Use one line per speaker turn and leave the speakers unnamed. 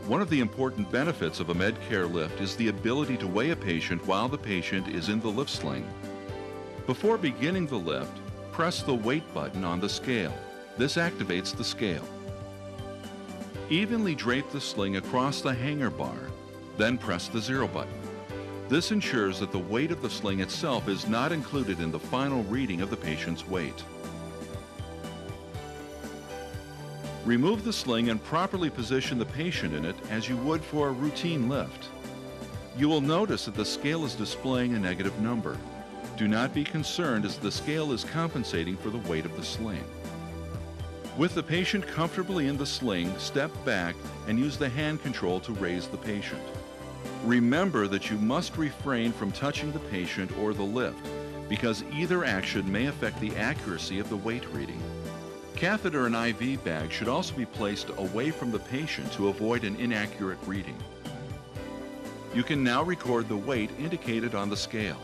One of the important benefits of a Medcare lift is the ability to weigh a patient while the patient is in the lift sling. Before beginning the lift, press the weight button on the scale. This activates the scale. Evenly drape the sling across the hanger bar, then press the 0 button. This ensures that the weight of the sling itself is not included in the final reading of the patient's weight. Remove the sling and properly position the patient in it as you would for a routine lift. You will notice that the scale is displaying a negative number. Do not be concerned as the scale is compensating for the weight of the sling. With the patient comfortably in the sling, step back and use the hand control to raise the patient. Remember that you must refrain from touching the patient or the lift, because either action may affect the accuracy of the weight reading. Catheter and IV bag should also be placed away from the patient to avoid an inaccurate reading. You can now record the weight indicated on the scale.